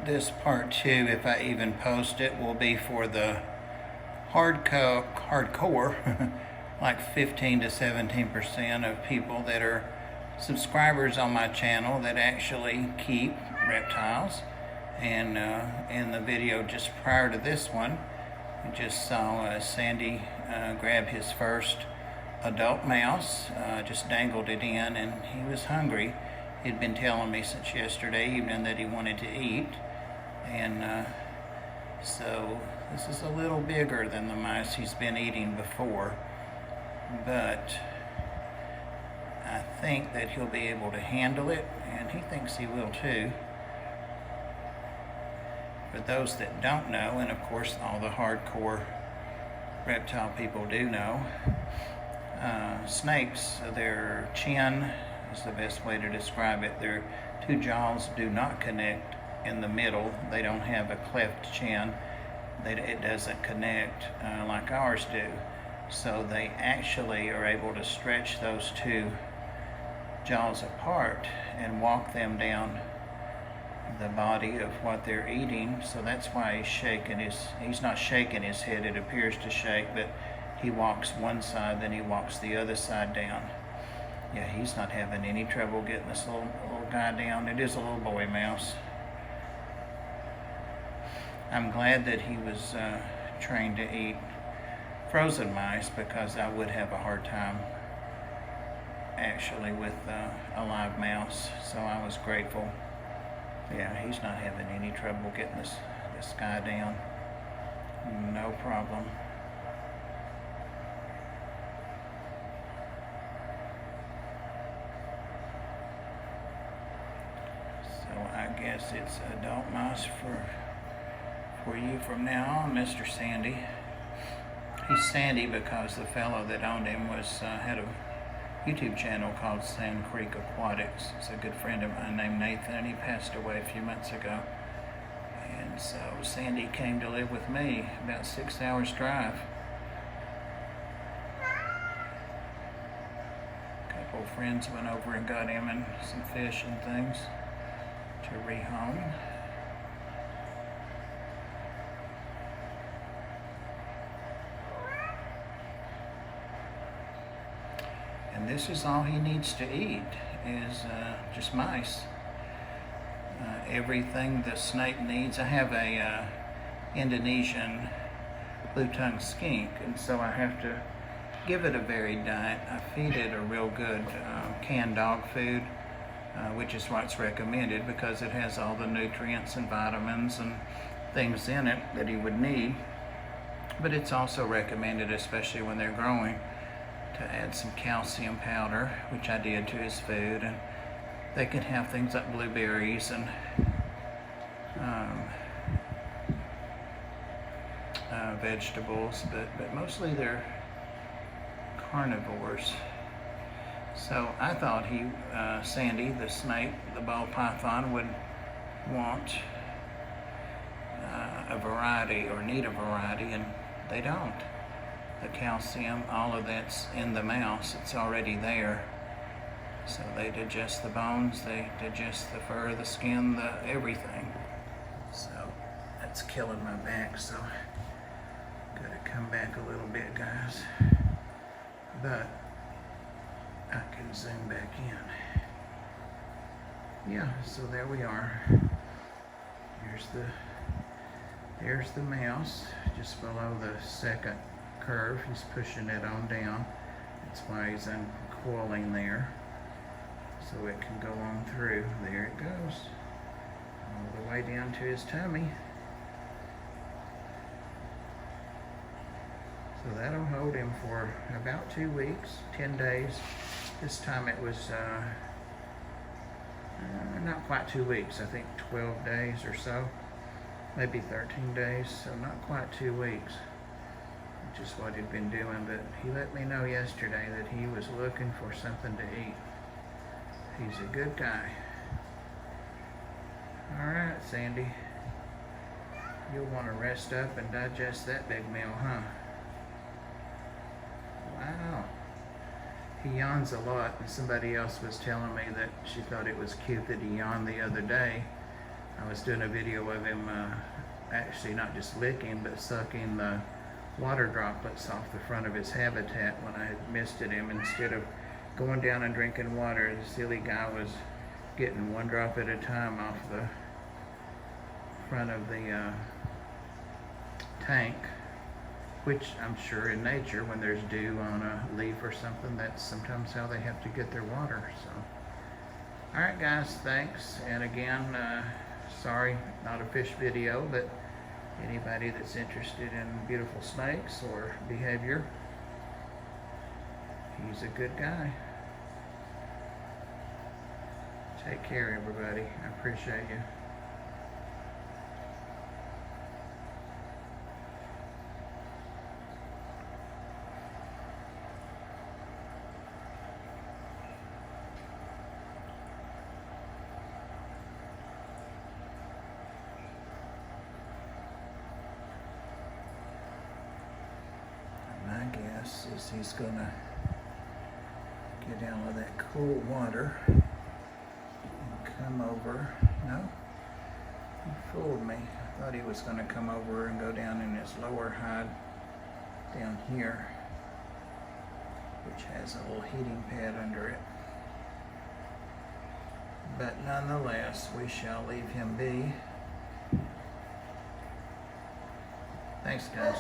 this part 2, if I even post it, will be for the hardcore, like 15 to 17% of people that are subscribers on my channel that actually keep reptiles. And in the video just prior to this one, you just saw Sandy grab his first adult mouse, just dangled it in, and he was hungry. He'd been telling me since yesterday evening that he wanted to eat, and so this is a little bigger than the mice he's been eating before, but I think that he'll be able to handle it, and he thinks he will too. For those that don't know, and of course all the hardcore reptile people do know, snakes, their chin is the best way to describe it. Their two jaws do not connect in the middle. They don't have a cleft chin. It doesn't connect like ours do. So they actually are able to stretch those two jaws apart and walk them down the body of what they're eating. So that's why he's not shaking his head. It appears to shake, but he walks one side, then he walks the other side down. Yeah, he's not having any trouble getting this little guy down. It is a little boy mouse. I'm glad that he was trained to eat frozen mice, because I would have a hard time actually with a live mouse. So I was grateful. Yeah, he's not having any trouble getting this guy down. No problem. So I guess it's adult mouse for you from now on, Mr. Sandy. He's Sandy because the fellow that owned him had a YouTube channel called Sand Creek Aquatics. It's a good friend of mine named Nathan, and he passed away a few months ago. And so Sandy came to live with me, about 6 hours drive. A couple of friends went over and got him and some fish and things to rehome. And this is all he needs to eat, is just mice. Everything the snake needs. I have a Indonesian blue-tongued skink, and so I have to give it a varied diet. I feed it a real good canned dog food, which is what's recommended because it has all the nutrients and vitamins and things in it that he would need. But it's also recommended, especially when they're growing, to add some calcium powder, which I did to his food. And they can have things like blueberries and vegetables, but mostly they're carnivores. So I thought Sandy, the snake, the ball python, would want a variety or need a variety, and they don't. The calcium, all of that's in the mouse. It's already there. So they digest the bones, they digest the fur, the skin, everything. So that's killing my back, so gotta come back a little bit, guys. But I can zoom back in. Yeah, so there we are. There's the mouse, just below the second curve. He's pushing it on down. That's why he's uncoiling there, so it can go on through. There it goes, all the way down to his tummy. So that'll hold him for about 2 weeks, 10 days. This time it was not quite 2 weeks, I think 12 days or so, maybe 13 days, so not quite 2 weeks. Just what he'd been doing, but he let me know yesterday that he was looking for something to eat. He's a good guy. All right, Sandy. You'll want to rest up and digest that big meal, huh? Wow. He yawns a lot, and somebody else was telling me that she thought it was cute that he yawned the other day. I was doing a video of him actually not just licking but sucking the water droplets off the front of his habitat when I had misted him. Instead of going down and drinking water, the silly guy was getting one drop at a time off the front of the tank, which I'm sure in nature, when there's dew on a leaf or something, that's sometimes how they have to get their water. So, all right, guys, thanks. And again, sorry, not a fish video, but anybody that's interested in beautiful snakes or behavior, he's a good guy. Take care, everybody. I appreciate you. My guess is he's gonna get down with that cool water and come over. No, he fooled me. I thought he was gonna come over and go down in his lower hide down here, which has a little heating pad under it. But nonetheless, we shall leave him be. Thanks, guys.